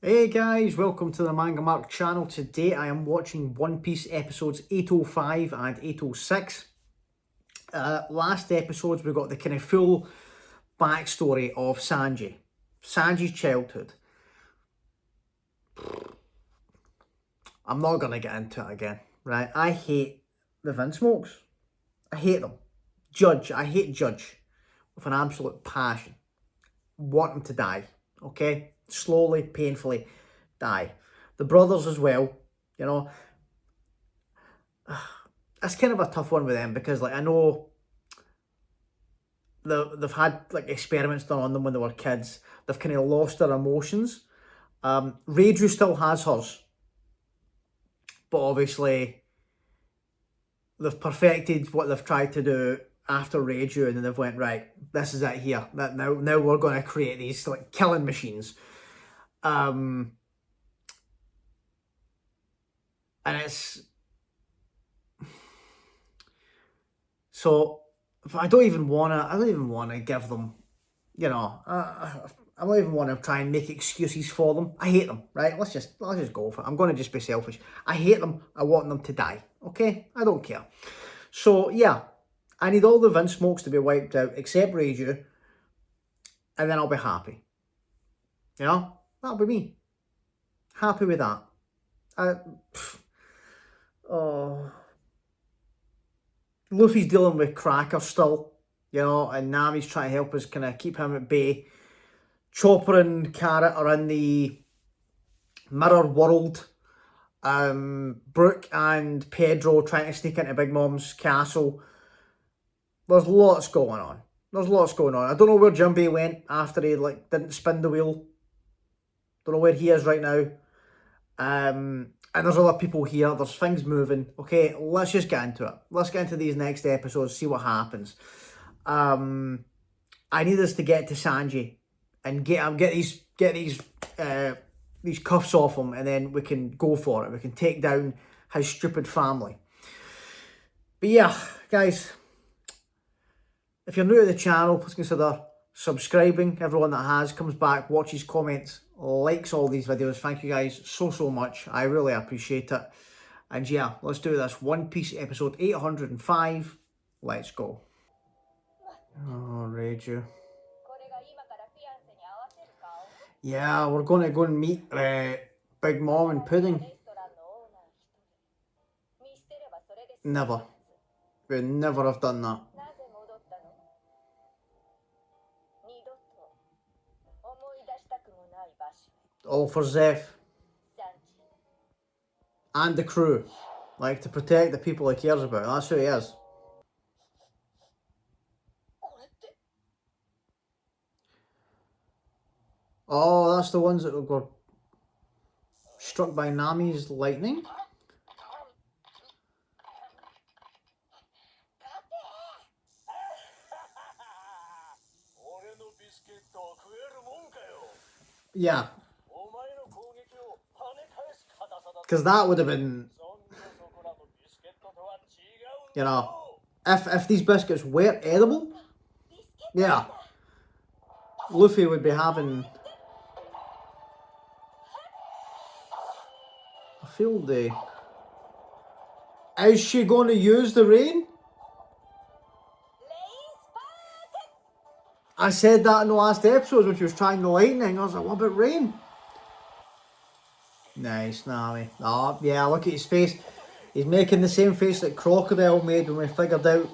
Hey guys, welcome to the MangaMark channel. Today I am watching One Piece episodes 805 and 806. Last episodes we got the kind of full backstory of Sanji's childhood. I'm not going to get into it again, right? I hate the Vinsmokes. I hate them. I hate Judge with an absolute passion. Want him to die, okay? Slowly, painfully die. The brothers as well, you know. It's kind of a tough one with them because, like, I know they've had like experiments done on them when they were kids. They've kind of lost their emotions. Reiju still has hers, but obviously they've perfected what they've tried to do after Reiju, and then they've went, right, this is it here. Now we're going to create these like killing machines. And it's so I don't even wanna give them, you know, I don't even want to try and make excuses for them. I hate them, right? Let's just go for it. I'm going to just be selfish. I hate them. I want them to die. Okay, I don't care. So yeah, I need all the Vinsmokes to be wiped out except Reiju, and then I'll be happy. You know, that'll be me. Happy with that. Luffy's dealing with Cracker still, you know, and Nami's trying to help us kind of keep him at bay. Chopper and Carrot are in the mirror world. Brooke and Pedro trying to sneak into Big Mom's castle. There's lots going on. I don't know where Jinbei went after he didn't spin the wheel. Don't know where he is right now. And there's other people here. There's things moving. Okay, let's just get into it. Let's get into these next episodes, see what happens. I need us to get to Sanji and get these cuffs off him, and then we can go for it. We can take down his stupid family. But yeah, guys, if you're new to the channel, please consider subscribing. Everyone that has comes back, watches, comments, likes all these videos. Thank you guys so much. I really appreciate it. And yeah, let's do this. One Piece episode 805. Let's go. Oh, Reiju. Yeah, we're going to go and meet Big Mom and Pudding. Never. We'd never have done that. All for Zeph. And the crew. Like, to protect the people he cares about. That's who he is. Oh, that's the ones that were struck by Nami's lightning? Yeah. Because that would have been, you know, if these biscuits were edible, yeah, Luffy would be having a field day. Is she going to use the rain? I said that in the last episode when she was trying the lightning. I was like, what about rain? Nice, Nami. Oh, yeah, look at his face. He's making the same face that Crocodile made when we figured out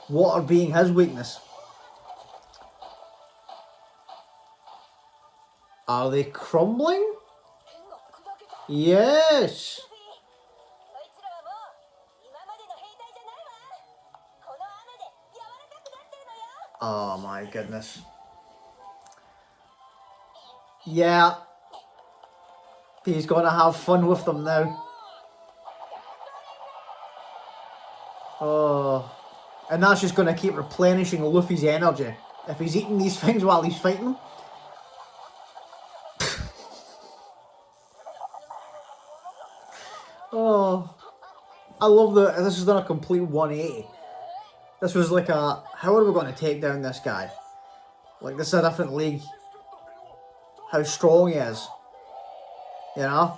water being his weakness. Are they crumbling? Yes. Oh my goodness. Yeah. He's going to have fun with them now. Oh. And that's just going to keep replenishing Luffy's energy. If he's eating these things while he's fighting them. Oh. I love that this has done a complete 180. This was like how are we going to take down this guy? Like, this is a different league. how strong he is. You know?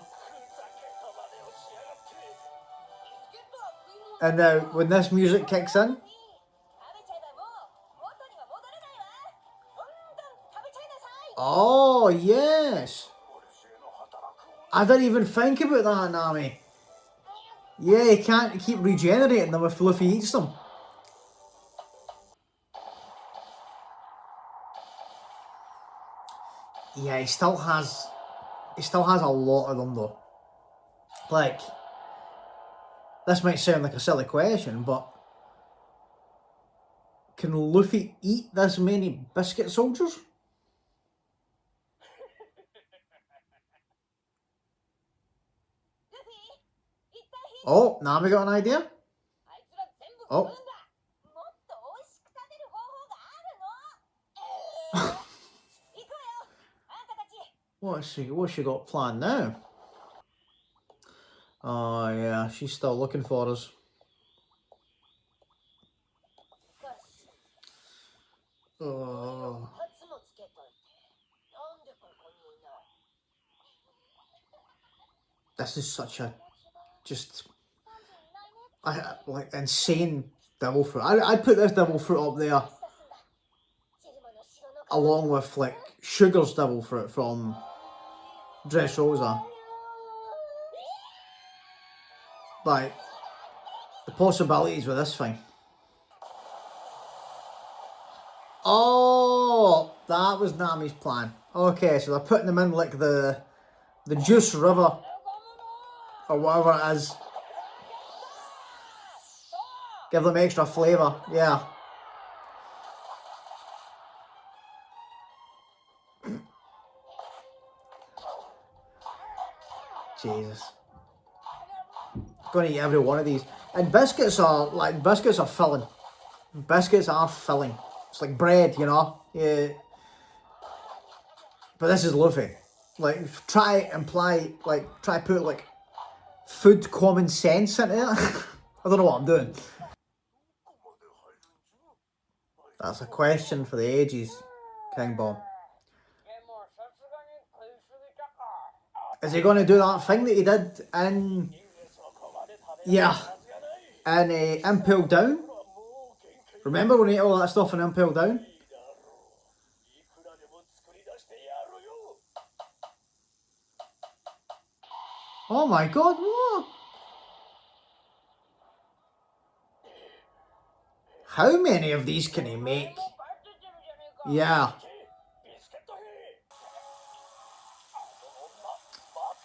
And now, when this music kicks in, oh, yes. I didn't even think about that, Nami. Yeah, he can't keep regenerating them if Luffy eats them. Yeah, he still has a lot of them though. Like, this might sound like a silly question, but can Luffy eat this many biscuit soldiers? Oh, Nami got an idea? Oh. What's she got planned now? Oh yeah, she's still looking for us. Oh. This is such a like insane devil fruit. I'd put this devil fruit up there along with like Sugar's devil fruit from Dressrosa. Like, the possibilities with this thing. Oh, that was Nami's plan. Okay, so they're putting them in like the Juice River or whatever it is. Give them extra flavour, yeah. Jesus. Gonna eat every one of these. And biscuits are filling. Biscuits are filling. It's like bread, you know? Yeah. But this is Luffy. Like, try put like food common sense into it. I don't know what I'm doing. That's a question for the ages, King Bomb. Is he going to do that thing that he did in... Yeah. In Impel Down? Remember when he ate all that stuff in Impel Down? Oh my god, what? How many of these can he make? Yeah.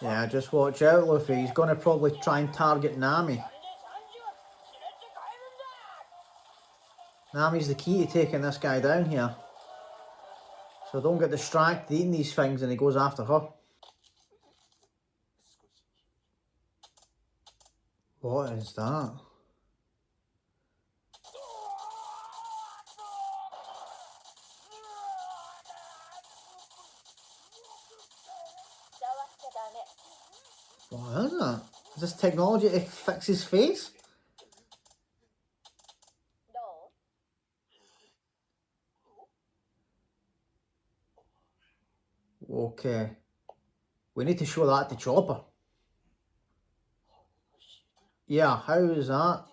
Yeah, just watch out, Luffy. He's going to probably try and target Nami. Nami's the key to taking this guy down here. So don't get distracted eating these things and he goes after her. What is that? What is that? Is this technology to fix his face? Okay. We need to show that to Chopper. Yeah, how is that?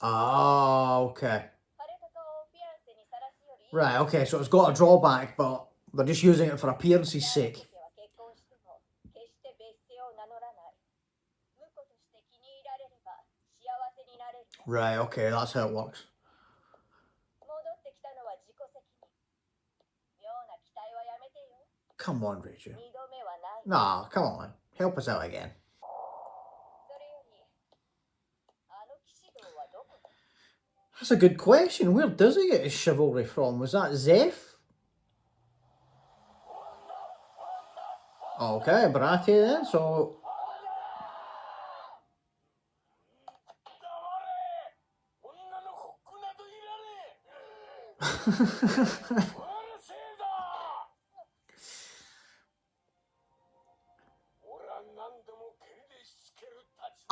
Ah, okay. Right, okay, so it's got a drawback, but they're just using it for appearance's sake. Right, okay, that's how it works. Come on, Rachel. Nah, come on. Help us out again. That's a good question. Where does he get his chivalry from? Was that Zeph? Okay, Baratie then, so...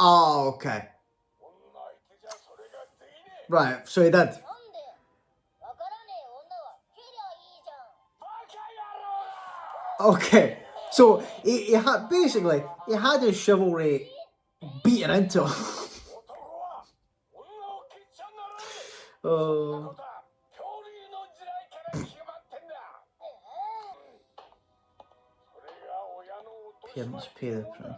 Oh, okay. Right, so he did. Okay, so he had basically he had his chivalry beaten into him. Oh. Parents pay the price.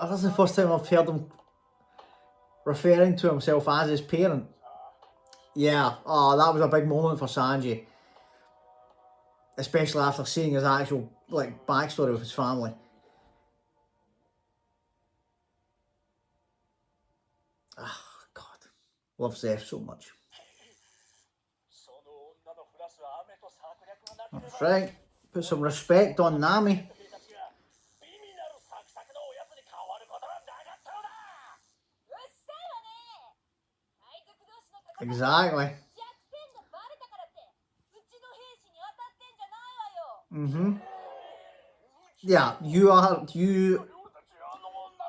That's the first time I've heard him referring to himself as his parent. Yeah, that was a big moment for Sanji. Especially after seeing his actual, like, backstory with his family. Ah, God. Love Zeph so much. That's right. Put some respect on Nami. Exactly. Yeah,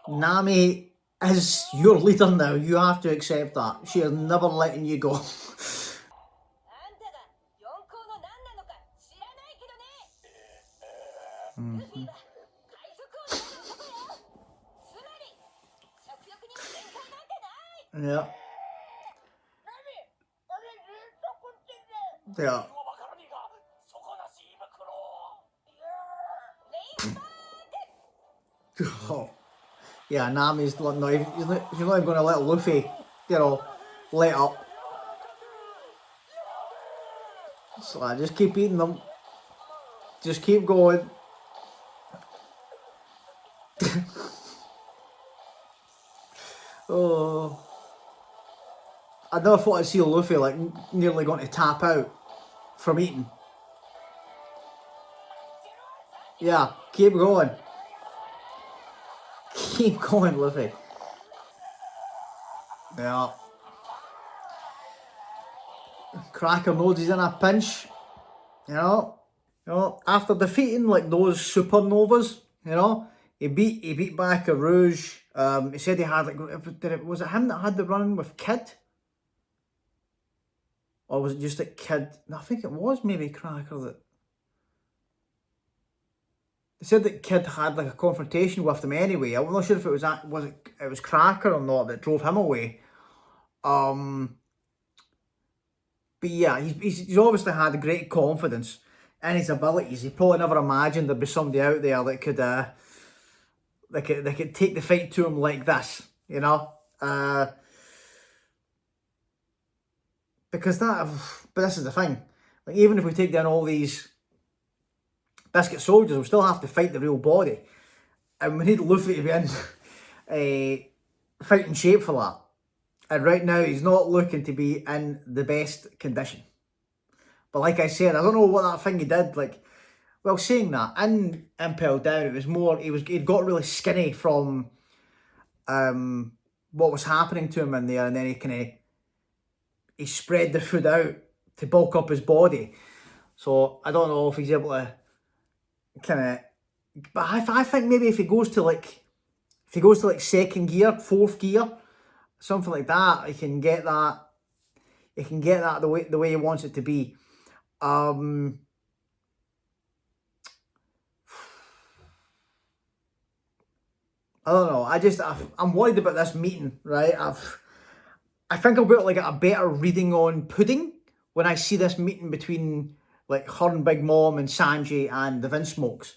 Nami is your leader now. You have to accept that. She is never letting you go. Yeah. Yeah. Oh. Yeah, Nami's not even, he's not even going to let Luffy, let up. So I just keep eating them. Just keep going. Oh. I never thought I'd see Luffy like nearly going to tap out from eating. Yeah, keep going. Keep going, Luffy. Yeah. Cracker knows he's in a pinch. After defeating like those supernovas, he beat back a Rouge. He said he had was it him that had the run with Kid? Or was it just that Kid? No, I think it was maybe Cracker that. They said that Kid had like a confrontation with them anyway. I'm not sure if it was Cracker or not that drove him away. But yeah, he's obviously had great confidence in his abilities. He probably never imagined there'd be somebody out there that could they could take the fight to him like this, because but this is the thing. Like, even if we take down all these biscuit soldiers, we still have to fight the real body, and we need Luffy to be in fighting shape for that. And right now, he's not looking to be in the best condition. But like I said, I don't know what that thing he did. Like, well, saying that, in Impel Down, it was more, he'd got really skinny from what was happening to him in there, and then he spread the food out to bulk up his body. So I don't know if he's able to but I think maybe if he goes to like second gear, fourth gear, something like that, he can get that the way he wants it to be. I don't know. I'm worried about this meeting, right? I think I'll get like a better reading on Pudding when I see this meeting between like her and Big Mom and Sanji and the Vinsmokes.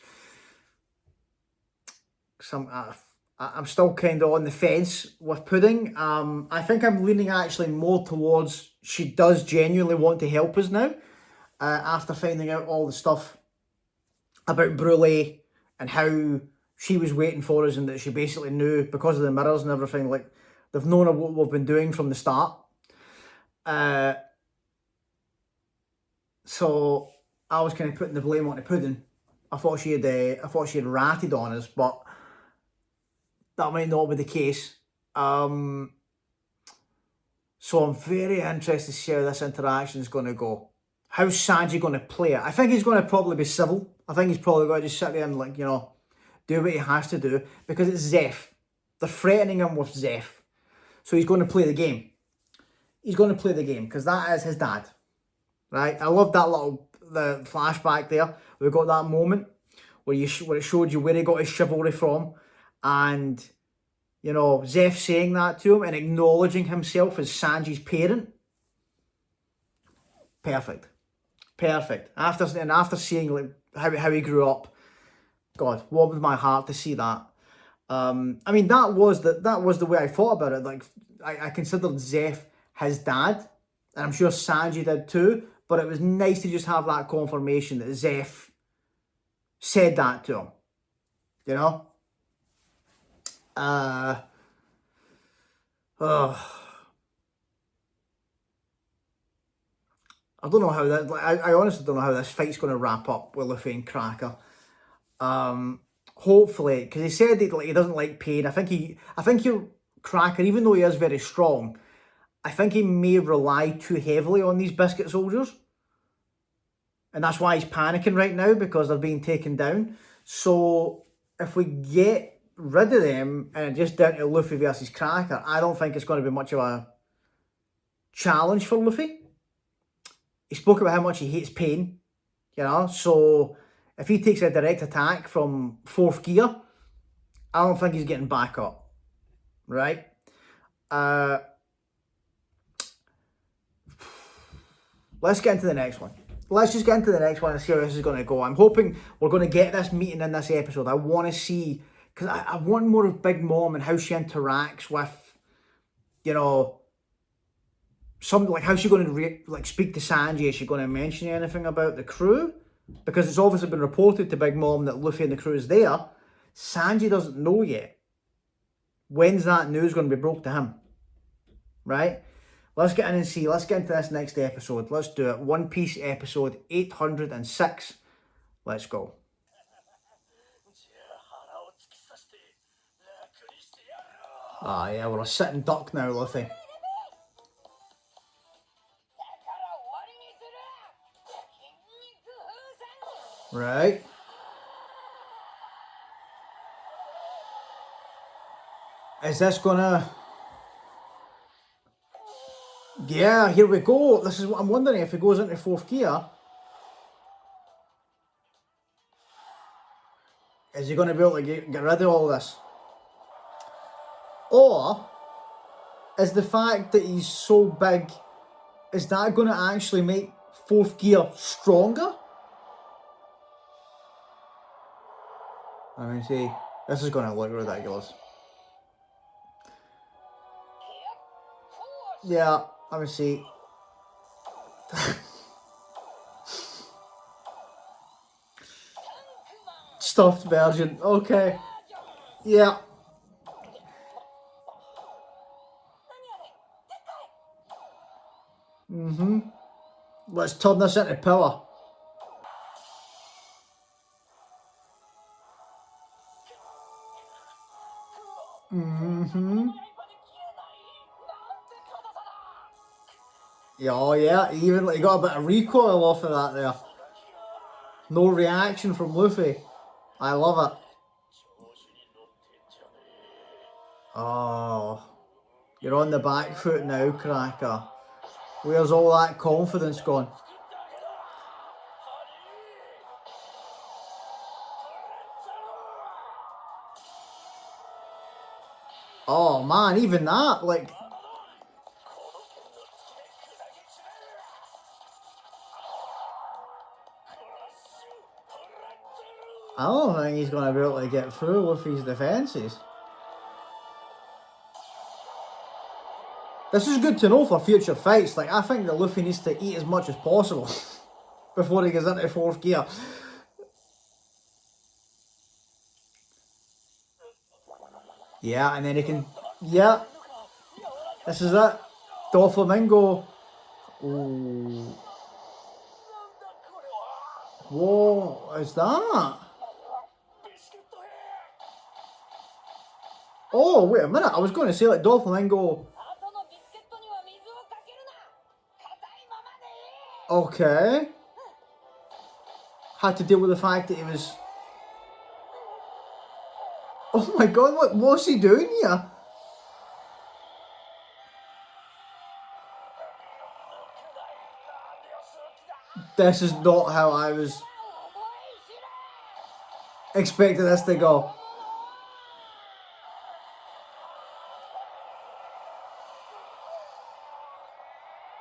I'm still kind of on the fence with Pudding. I think I'm leaning actually more towards she does genuinely want to help us now, after finding out all the stuff about Brule and how she was waiting for us and that she basically knew because of the mirrors and everything. Like, they've known what we've been doing from the start. So I was kind of putting the blame on the Pudding. I thought she had ratted on us, but that might not be the case. So I'm very interested to see how this interaction is going to go. How's Sanji going to play it? I think he's going to probably be civil. I think he's probably going to just sit there and do what he has to do, because it's Zeph. They're threatening him with Zeph. So he's going to play the game. He's going to play the game because that is his dad. Right? I love that the flashback there. We got that moment where it showed you where he got his chivalry from. And, you know, Zeph saying that to him and acknowledging himself as Sanji's parent. Perfect. Perfect. After seeing like how he grew up, God, warmed my heart to see that. I mean, that was the way I thought about it. Like, I considered Zeph his dad, and I'm sure Sanji did too. But it was nice to just have that confirmation that Zeph said that to him. You know. I don't know how that. I honestly don't know how this fight's going to wrap up with Luffy and Cracker. Hopefully, because he said that he doesn't like pain. I think Cracker, even though he is very strong, I think he may rely too heavily on these biscuit soldiers, and that's why he's panicking right now because they're being taken down. So if we get rid of them and just down to Luffy versus Cracker, I don't think it's going to be much of a challenge for Luffy. He spoke about how much he hates pain, you know, so if he takes a direct attack from 4th gear, I don't think he's getting back up, right? Let's get into the next one. Let's just get into the next one and see how this is going to go. I'm hoping we're going to get this meeting in this episode. I want to see, because I want more of Big Mom and how she interacts with, you know, something like how's she going to speak to Sanji? Is she going to mention anything about the crew? Because it's obviously been reported to Big Mom that Luffy and the crew is there. Sanji doesn't know yet. When's that news going to be broke to him? Right? Let's get in and see. Let's get into this next episode. Let's do it. One Piece episode 806. Let's go. Ah, yeah, we're a sitting duck now, Luffy. Right. Is this gonna... Yeah, here we go. This is what I'm wondering, if he goes into 4th gear, is he going to be able to get rid of all this? Or is the fact that he's so big, is that going to actually make 4th gear stronger? Let me see. This is going to look ridiculous. Yeah, let me see. Stuffed version. Okay. Yeah. Let's turn this into power. Yeah, oh yeah, he got a bit of recoil off of that there. No reaction from Luffy. I love it. Oh, you're on the back foot now, Cracker. Where's all that confidence gone? Oh man, even that, like... I don't think he's going to be able to get through Luffy's defences. This is good to know for future fights. Like, I think that Luffy needs to eat as much as possible before he gets into 4th gear. Yeah, and then he can... Yeah. This is it. Doflamingo. Ooh. What is that? Oh, wait a minute. I was going to say, like, Doflamingo... Okay. Had to deal with the fact that he was... Oh my god, what's he doing here? This is not how I was expecting this to go.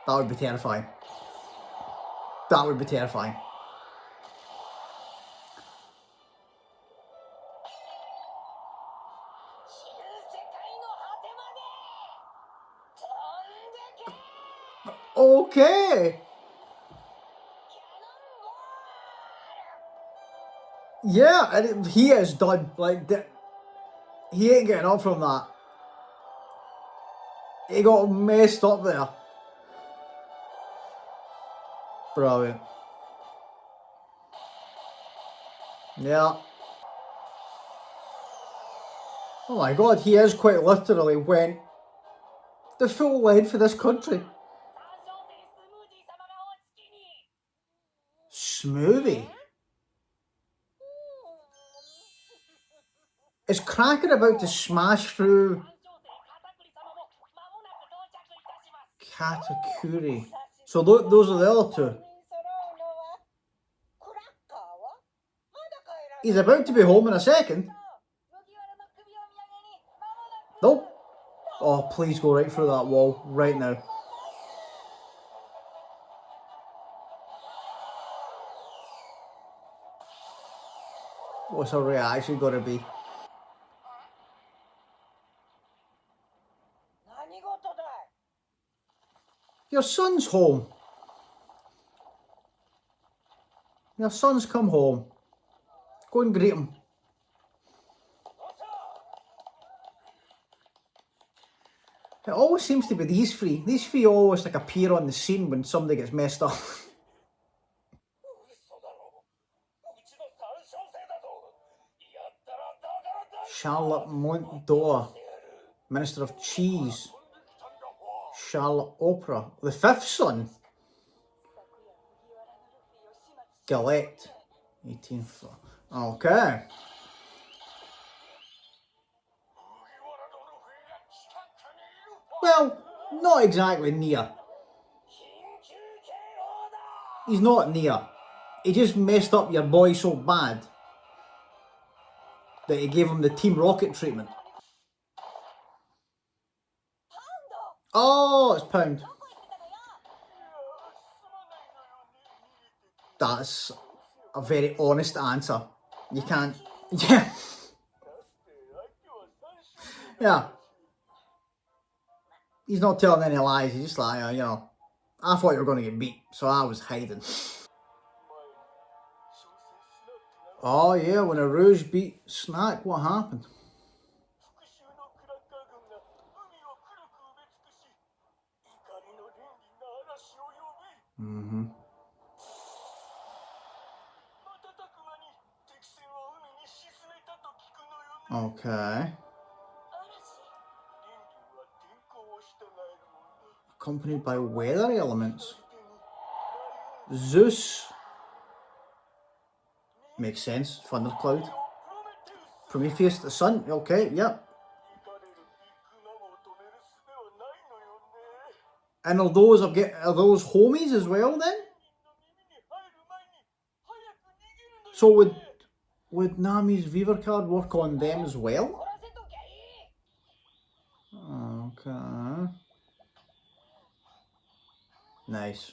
That would be terrifying. That would be terrifying. Okay. Yeah, and he is done. Like, he ain't getting up from that. He got messed up there. Brilliant. Yeah. Oh my god, he is quite literally went the full length for this country. Smoothie. Is Kraken about to smash through Katakuri? So those are the other two. He's about to be home in a second. Nope. Oh, please go right through that wall right now. What's her reaction going to be? Your son's home. Your son's come home. Go and greet him. It always seems to be these three. These three always like appear on the scene when somebody gets messed up. Charlotte Montdor, Minister of Cheese. Charlotte Opera. The fifth son. Galette. 18th. Okay. Well, not exactly near. He's not near. He just messed up your boy so bad that he gave him the Team Rocket treatment. Oh, it's Pound. That's a very honest answer. You can't... Yeah. Yeah. He's not telling any lies. He's just like, you know, I thought you were going to get beat, so I was hiding. Oh, yeah, when a Rouge beat Snack, what happened? Mm-hmm. Okay. Accompanied by weather elements. Zeus. Makes sense. Thundercloud. Prometheus, the sun. Okay, yep. And are those homies as well then? So would Nami's Viver card work on them as well? Okay. Nice.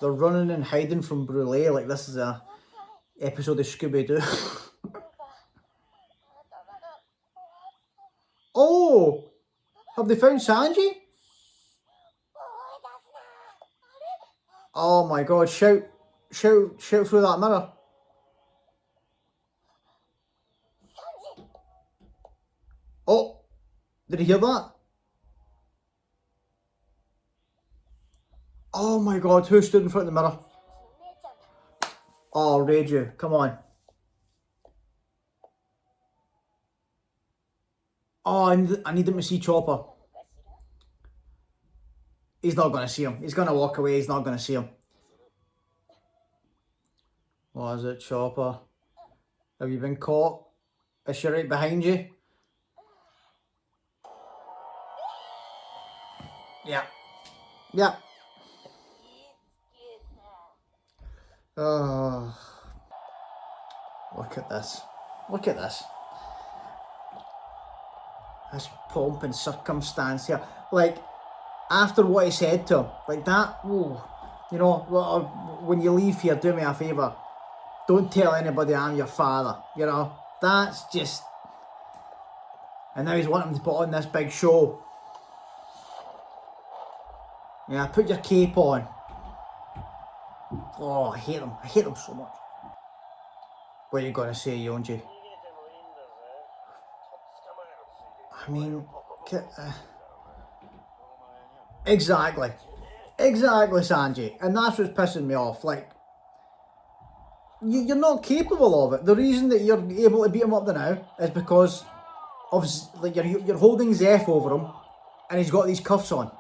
They're running and hiding from Brule like this is a episode of Scooby-Doo. Oh! Have they found Sanji? Oh my god, shout through that mirror. Oh, did you hear that? Oh my god, who stood in front of the mirror? Oh, Reiju, come on. Oh, I need him to see Chopper. He's not going to see him. He's going to walk away. He's not going to see him. Was it Chopper? Have you been caught? Is she right behind you? Yeah. Yeah. Oh, look at this. Look at this. This pomp and circumstance here. Like, after what he said to him, like that, oh, you know, when you leave here, do me a favour. Don't tell anybody I'm your father, you know. That's just... And now he's wanting to put on this big show. Yeah, put your cape on. Oh, I hate them. I hate them so much. What are you going to say, Yonji? I mean... exactly. Exactly, Sanji. And that's what's pissing me off. Like, you're not capable of it. The reason that you're able to beat him up now is because of, like, you're holding Zeph over him and he's got these cuffs on.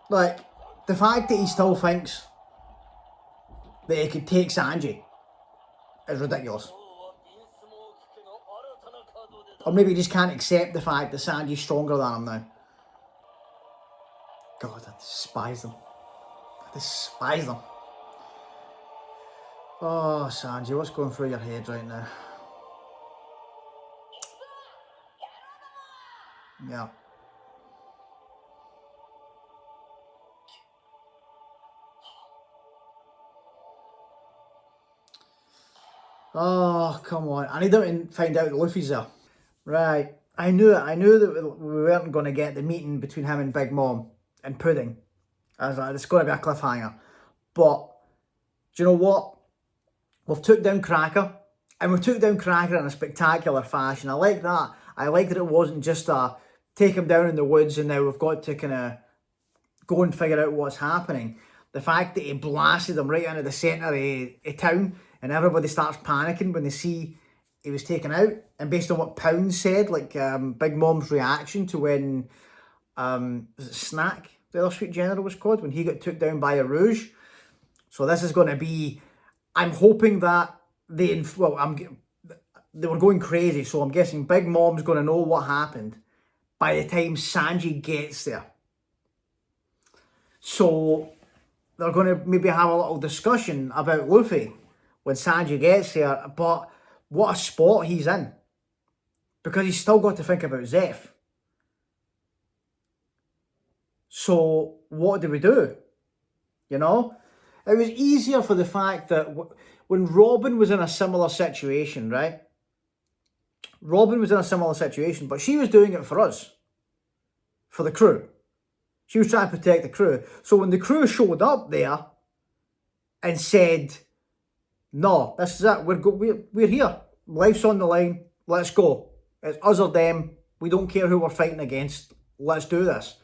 Like, the fact that he still thinks that he could take Sanji is ridiculous. Or maybe he just can't accept the fact that Sanji's stronger than him now. God, I despise them. I despise them. Oh, Sanji, what's going through your head right now? Yeah. Oh, come on. I need them to find out that Luffy's there. Right. I knew it. I knew that we weren't going to get the meeting between him and Big Mom and Pudding. I was like, it's going to be a cliffhanger. But, do you know what? We've took down Cracker. And we took down Cracker in a spectacular fashion. I like that. I like that it wasn't just a take him down in the woods and now we've got to kind of go and figure out what's happening. The fact that he blasted him right into the centre of town and everybody starts panicking when they see he was taken out. And based on what Pound said, like Big Mom's reaction to when was it Snack, the other Sweet General was called, when he got took down by a Rouge. So this is going to be, I'm hoping that they were going crazy, so I'm guessing Big Mom's going to know what happened by the time Sanji gets there. So they're going to maybe have a little discussion about Luffy when Sanji gets there, but what a spot he's in. Because he's still got to think about Zeph. So what do we do? You know? It was easier for the fact that when Robin was in a similar situation, right? Robin was in a similar situation, but she was doing it for us. For the crew. She was trying to protect the crew. So when the crew showed up there and said, no, this is it, we're here. Life's on the line, let's go. It's us or them, we don't care who we're fighting against, let's do this.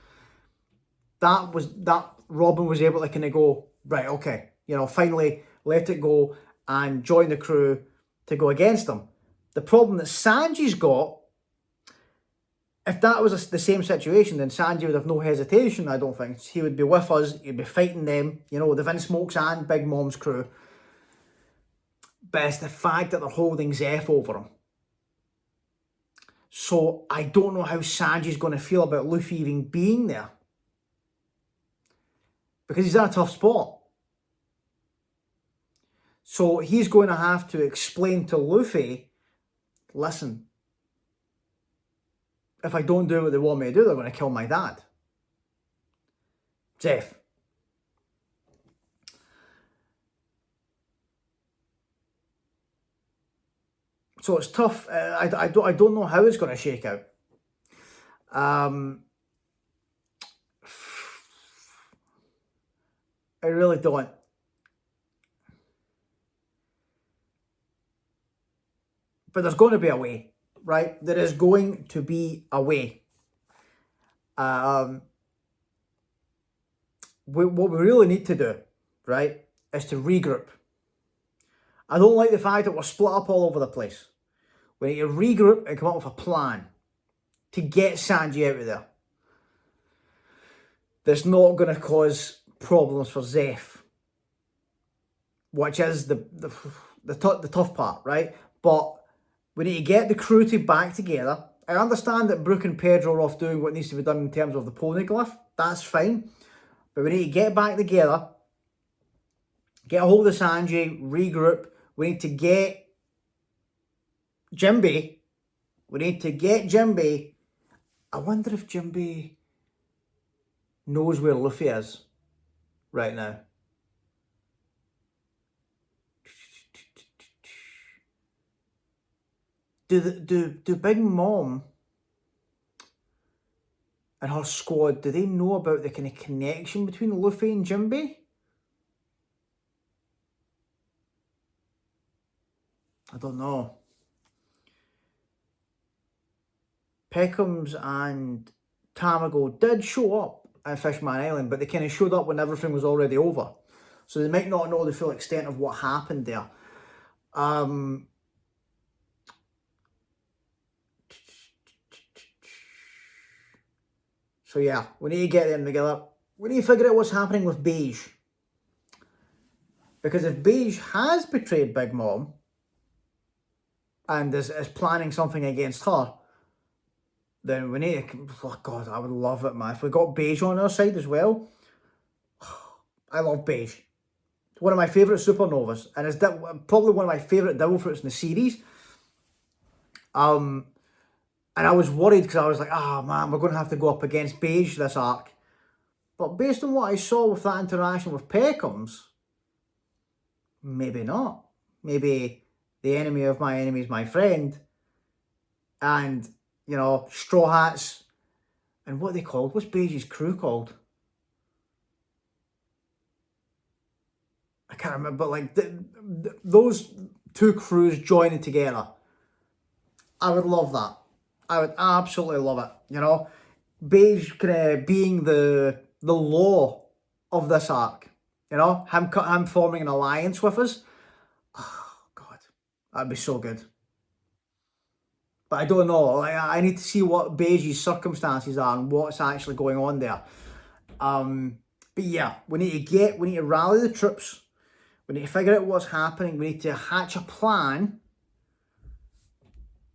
That Robin was able to kind of go, right, okay, you know, finally let it go and join the crew to go against them. The problem that Sanji's got, if that was the same situation, then Sanji would have no hesitation, I don't think. He would be with us, he'd be fighting them, you know, the Vince Smokes and Big Mom's crew. But it's the fact that they're holding Zeph over him. So I don't know how Sanji's going to feel about Luffy even being there. Because he's in a tough spot. So he's going to have to explain to Luffy, listen, if I don't do what they want me to do, they're going to kill my dad. Zeph. So it's tough. I don't know how it's going to shake out. I really don't. But there's going to be a way, right? There is going to be a way. What we really need to do, right, is to regroup. I don't like the fact that we're split up all over the place. We need to regroup and come up with a plan to get Sanji out of there. That's not going to cause problems for Zeph. which is the tough part, right? But we need to get the crew back together. I understand that Brook and Pedro are off doing what needs to be done in terms of the poneglyph. That's fine. But we need to get back together, get a hold of Sanji, regroup. We need to get Jinbei. We need to get Jinbei. I wonder if Jinbei knows where Luffy is right now. Do Big Mom and her squad, do they know about the kind of connection between Luffy and Jinbei? I don't know. Peckham's and Tamago did show up at Fishman Island, but they kind of showed up when everything was already over. So they might not know the full extent of what happened there. So yeah, we need to get them together. We need to figure out what's happening with Beige. Because if Beige has betrayed Big Mom and is planning something against her, then we need to... Oh God, I would love it, man. If we got Beige on our side as well. I love Beige. It's one of my favourite supernovas. And it's probably one of my favourite devil fruits in the series. And I was worried because I was like, man, we're going to have to go up against Beige this arc. But based on what I saw with that interaction with Peckham's, maybe not. Maybe the enemy of my enemy is my friend. And, you know, Straw Hats. And what are they called? What's Beige's crew called? I can't remember. But like those two crews joining together. I would love that. I would absolutely love it. You know, Beige kind of being the law of this arc. You know, him forming an alliance with us. Oh God, that'd be so good. But I don't know. I need to see what Beige's circumstances are and what's actually going on there. But yeah, we need to rally the troops. We need to figure out what's happening. We need to hatch a plan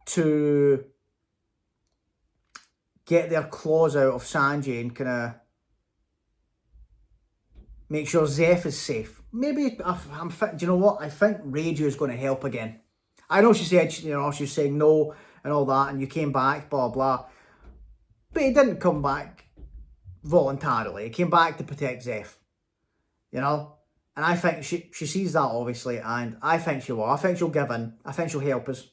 to get their claws out of Sanji and kind of make sure Zeph is safe. Maybe do you know what? I think Reiju is going to help again. I know she said, you know, she's saying no and all that, and you came back, blah blah. But he didn't come back voluntarily. He came back to protect Zeph. You know, and I think she sees that obviously, and I think she will. I think she'll give in. I think she'll help us.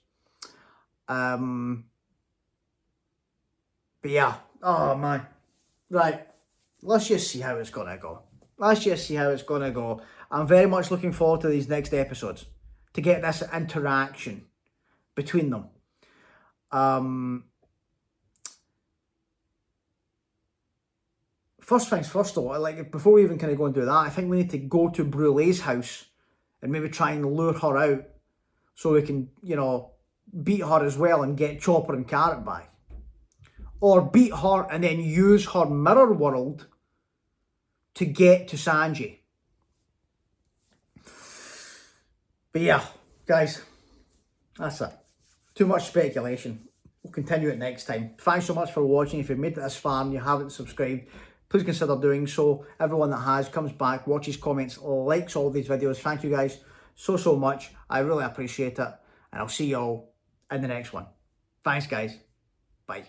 But yeah, oh man, right, let's just see how it's gonna go. Let's just see how it's gonna go. I'm very much looking forward to these next episodes to get this interaction between them. First things first though, like before we even kind of go and do that, I think we need to go to Brulee's house and maybe try and lure her out so we can, you know, beat her as well and get Chopper and Carrot back. Or beat her and then use her mirror world to get to Sanji. But yeah, guys, that's it. Too much speculation. We'll continue it next time. Thanks so much for watching. If you've made it this far and you haven't subscribed, please consider doing so. Everyone that has comes back, watches, comments, likes all these videos. Thank you guys so much. I really appreciate it. And I'll see you all in the next one. Thanks, guys. Bye.